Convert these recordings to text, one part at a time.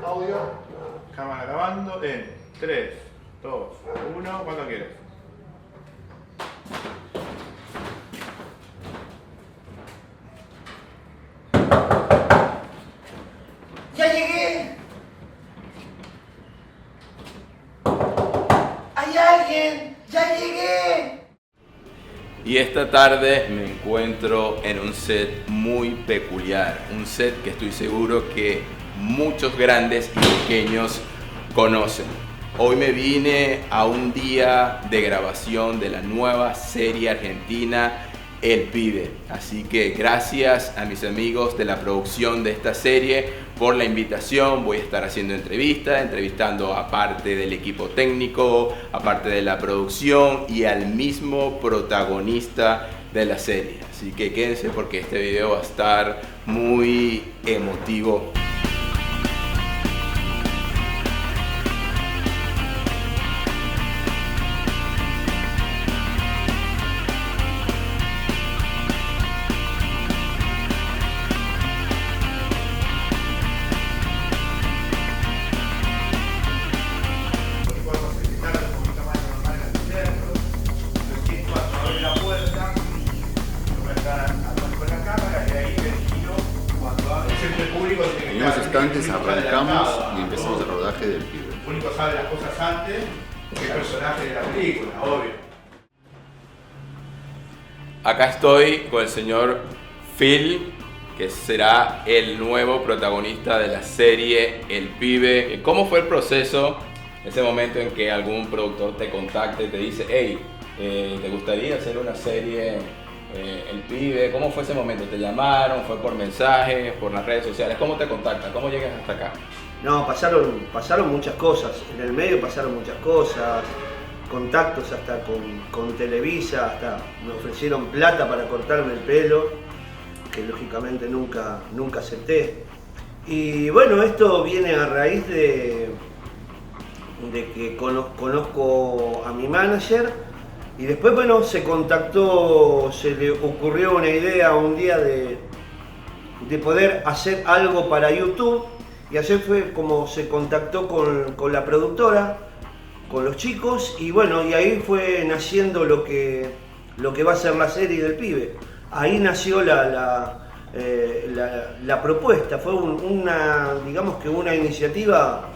Audio, cámara grabando en 3, 2, 1, cuando quieras. ¡Ya llegué! ¡Hay alguien! ¡Ya llegué! Y esta tarde me encuentro en un set muy peculiar, un set que estoy seguro que muchos grandes y pequeños conocen. Hoy me vine a un día de grabación de la nueva serie argentina El Pibe, así que gracias a mis amigos de la producción de esta serie por la invitación. Voy a estar haciendo entrevistando a parte del equipo técnico, a parte de la producción y al mismo protagonista de la serie. Así que quédense porque este video va a estar muy emotivo. En unos instantes arrancamos y empezamos el rodaje del Pibe. El público sabe las cosas antes que el personaje de la película, obvio. Acá estoy con el señor Phil, que será el nuevo protagonista de la serie El Pibe. ¿Cómo fue el proceso? Ese momento en que algún productor te contacta y te dice, hey, ¿te gustaría hacer una serie El Pibe? ¿Cómo fue ese momento? ¿Te llamaron? ¿Fue por mensajes? ¿Por las redes sociales? ¿Cómo te contactan? ¿Cómo llegas hasta acá? No, pasaron muchas cosas. En el medio pasaron muchas cosas. Contactos hasta con Televisa, hasta me ofrecieron plata para cortarme el pelo, que lógicamente nunca acepté. Y bueno, esto viene a raíz de que conozco a mi manager y después, bueno, se le ocurrió una idea un día de poder hacer algo para YouTube, y así fue como se contactó con la productora, con los chicos, y bueno, y ahí fue naciendo lo que va a ser la serie del Pibe. Ahí nació la propuesta, fue digamos que una iniciativa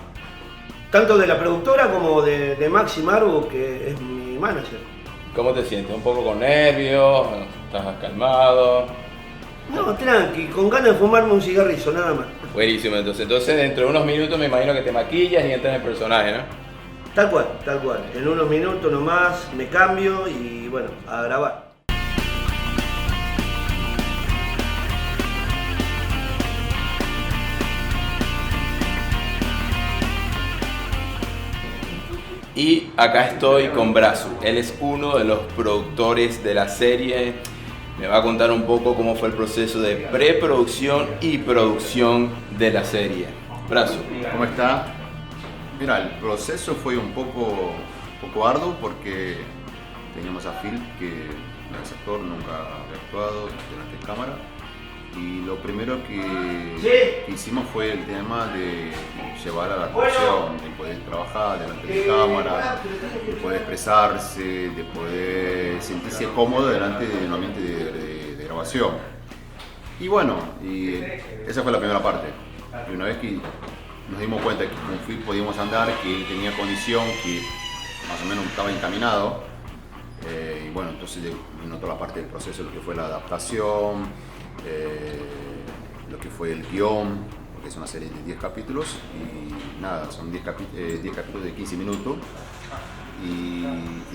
tanto de la productora como de Maxi Margo, que es mi manager. ¿Cómo te sientes? ¿Un poco con nervios? ¿Estás calmado? No, tranqui, con ganas de fumarme un cigarrillo, nada más. Buenísimo, entonces dentro de unos minutos me imagino que te maquillas y entras en el personaje, ¿no? Tal cual. En unos minutos nomás me cambio y bueno, a grabar. Y acá estoy con Brazu. Él es uno de los productores de la serie. Me va a contar un poco cómo fue el proceso de preproducción y producción de la serie. Brazu. ¿Cómo está? Mira, el proceso fue un poco arduo porque teníamos a Phil, que no es actor, nunca había actuado delante de cámara. Y lo primero que hicimos fue el tema de llevar a la actuación, de poder trabajar delante de cámara, de poder expresarse, de poder sentirse cómodo delante de un ambiente de grabación. Y bueno, esa fue la primera parte. Y una vez que nos dimos cuenta que con Phil podíamos andar, que él tenía condición, que más o menos estaba encaminado, y bueno, entonces vino toda la parte del proceso, lo que fue la adaptación, lo que fue el guión, porque es una serie de 10 capítulos y nada, son 10 capítulos de 15 minutos y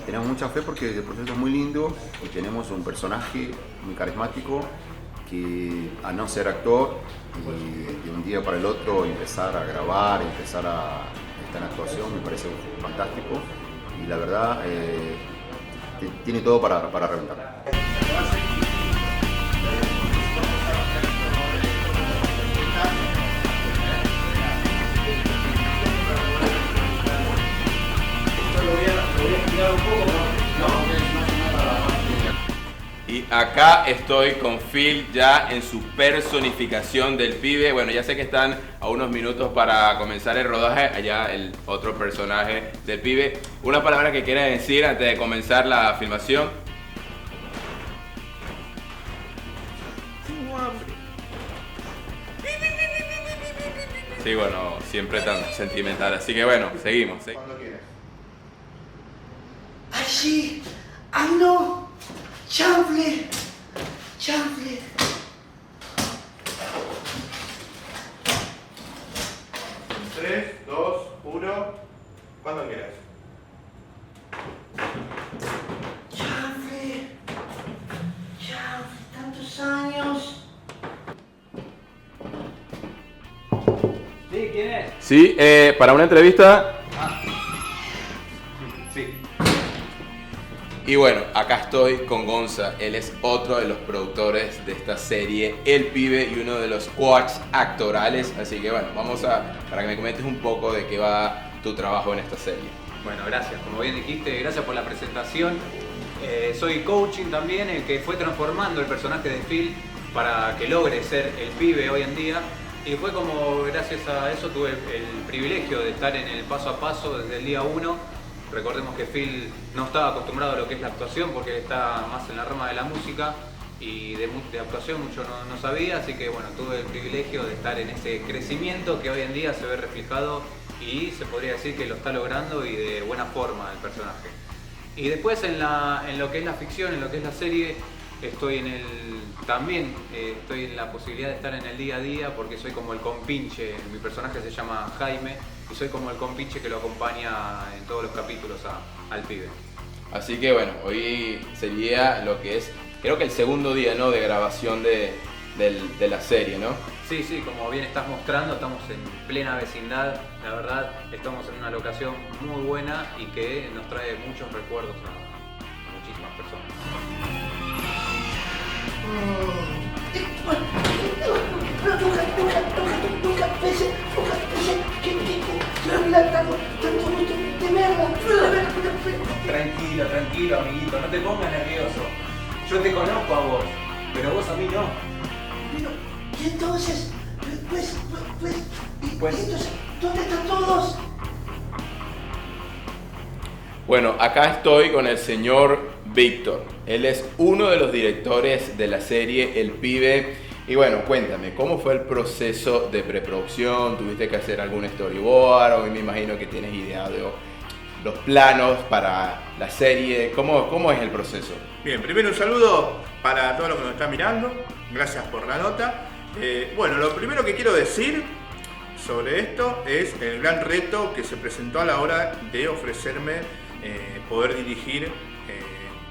tenemos mucha fe porque el proceso es muy lindo y tenemos un personaje muy carismático que, a no ser actor, y de un día para el otro empezar a grabar, empezar a estar en actuación, me parece fantástico y la verdad tiene todo para reventar. Y acá estoy con Phil ya en su personificación del pibe. Bueno, ya sé que están a unos minutos para comenzar el rodaje. Allá el otro personaje del pibe. Una palabra que quiera decir antes de comenzar la filmación. Tengo hambre. Sí, bueno, siempre tan sentimental. Así que bueno, seguimos. Cuando quieras. ¡Ay, sí! ¡Ay, no! ¡Chanfle! ¡Chanfle! 3, 2, 1. Cuando quieras. ¡Chanfle! ¡Chanfle! ¡Tantos años! Sí, ¿quién es? Sí, para una entrevista. Sí. Y bueno, acá estoy con Gonza. Él es otro de los productores de esta serie, El Pibe, y uno de los coaches actorales. Así que bueno, para que me comentes un poco de qué va tu trabajo en esta serie. Bueno, gracias. Como bien dijiste, gracias por la presentación. Soy coaching también, el que fue transformando el personaje de Phil para que logre ser el pibe hoy en día. Y fue como, gracias a eso, tuve el privilegio de estar en el paso a paso desde el día 1. Recordemos que Phil no estaba acostumbrado a lo que es la actuación porque él está más en la rama de la música y de actuación mucho no sabía, así que bueno, tuve el privilegio de estar en ese crecimiento que hoy en día se ve reflejado y se podría decir que lo está logrando y de buena forma el personaje. Y después en lo que es la ficción, en lo que es la serie, estoy en la posibilidad de estar en el día a día porque soy como el compinche. Mi personaje se llama Jaime y soy como el compinche que lo acompaña en todos los capítulos al pibe. Así que bueno, hoy sería lo que es, creo que el segundo día, ¿no?, de grabación de la serie, ¿no? Sí, como bien estás mostrando, estamos en plena vecindad, la verdad, estamos en una locación muy buena y que nos trae muchos recuerdos a muchísimas personas. Nunca pensé que me hubiera dado tanto gusto de verla. Tranquilo, amiguito, no te pongas nervioso. Yo te conozco a vos, pero vos a mí no. Pero, y entonces, pues, entonces, ¿dónde están todos? Bueno, acá estoy con el señor Víctor. Él es uno de los directores de la serie El Pibe. Y bueno, cuéntame, ¿cómo fue el proceso de preproducción? ¿Tuviste que hacer algún storyboard? Hoy me imagino que tienes idea de los planos para la serie. ¿Cómo es el proceso? Bien, primero un saludo para todos los que nos están mirando. Gracias por la nota. Bueno, lo primero que quiero decir sobre esto es el gran reto que se presentó a la hora de ofrecerme poder dirigir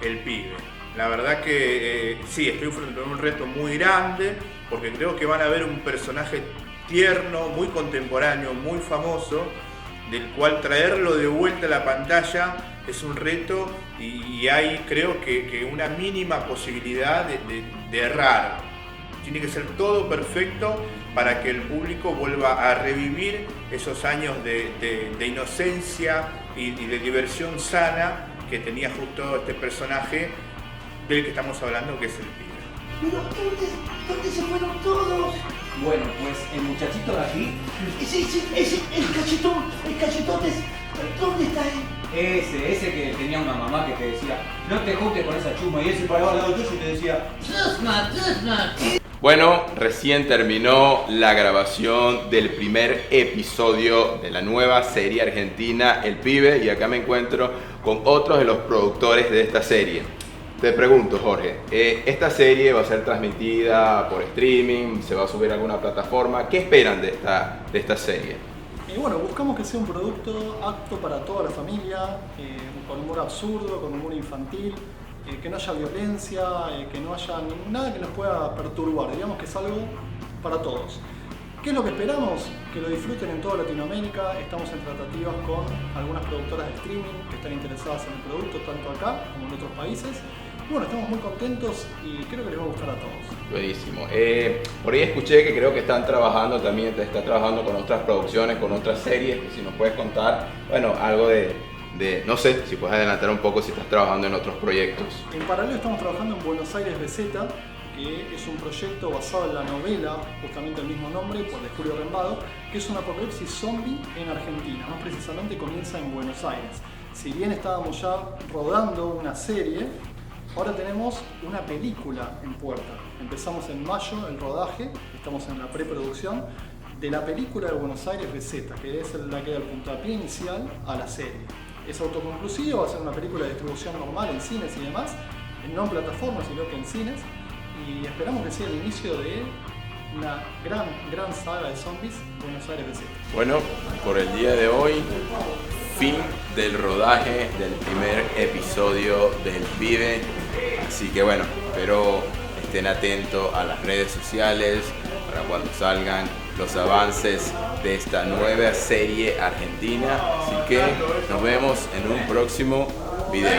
El Pibe. La verdad que sí, estoy frente a un reto muy grande porque creo que van a ver un personaje tierno, muy contemporáneo, muy famoso, del cual traerlo de vuelta a la pantalla es un reto y hay, creo que una mínima posibilidad de errar. Tiene que ser todo perfecto para que el público vuelva a revivir esos años de inocencia y de diversión sana que tenía justo este personaje del que estamos hablando, que es el pibe. Pero, ¿dónde se fueron todos? Bueno, pues el muchachito de aquí, Ese, el cachetón, ¿dónde está él? ese que tenía una mamá que te decía, no te juntes con esa chuma, y él se paraba al lado tuyo y te decía, Bueno, recién terminó la grabación del primer episodio de la nueva serie argentina El Pibe y acá me encuentro con otros de los productores de esta serie. Te pregunto, Jorge, ¿esta serie va a ser transmitida por streaming? ¿Se va a subir a alguna plataforma? ¿Qué esperan de esta serie? Y bueno, buscamos que sea un producto apto para toda la familia, con humor absurdo, con humor infantil, que no haya violencia, que no haya nada que nos pueda perturbar. Digamos que es algo para todos. ¿Qué es lo que esperamos? Que lo disfruten en toda Latinoamérica. Estamos en tratativas con algunas productoras de streaming que están interesadas en el producto, tanto acá como en otros países. Y bueno, estamos muy contentos y creo que les va a gustar a todos. Buenísimo. Por ahí escuché que creo que están trabajando también, está trabajando con otras producciones, con otras series, que si nos puedes contar, bueno, algo de no sé, si puedes adelantar un poco si estás trabajando en otros proyectos. En paralelo estamos trabajando en Buenos Aires BZ, que es un proyecto basado en la novela, justamente el mismo nombre, por de Julio Rembado, que es un apocalipsis zombie en Argentina, más precisamente comienza en Buenos Aires. Si bien estábamos ya rodando una serie, ahora tenemos una película en puerta. Empezamos en mayo el rodaje, estamos en la preproducción de la película de Buenos Aires BZ, que es la que da el puntapié inicial a la serie. Es autoconclusivo, va a ser una película de distribución normal en cines y demás, no en plataformas, sino que en cines, y esperamos que sea el inicio de una gran saga de zombies, Buenos Aires BZ. Bueno, por el día de hoy, fin del rodaje del primer episodio del Pibe, así que bueno, espero estén atentos a las redes sociales para cuando salgan los avances de esta nueva serie argentina, así que nos vemos en un próximo video.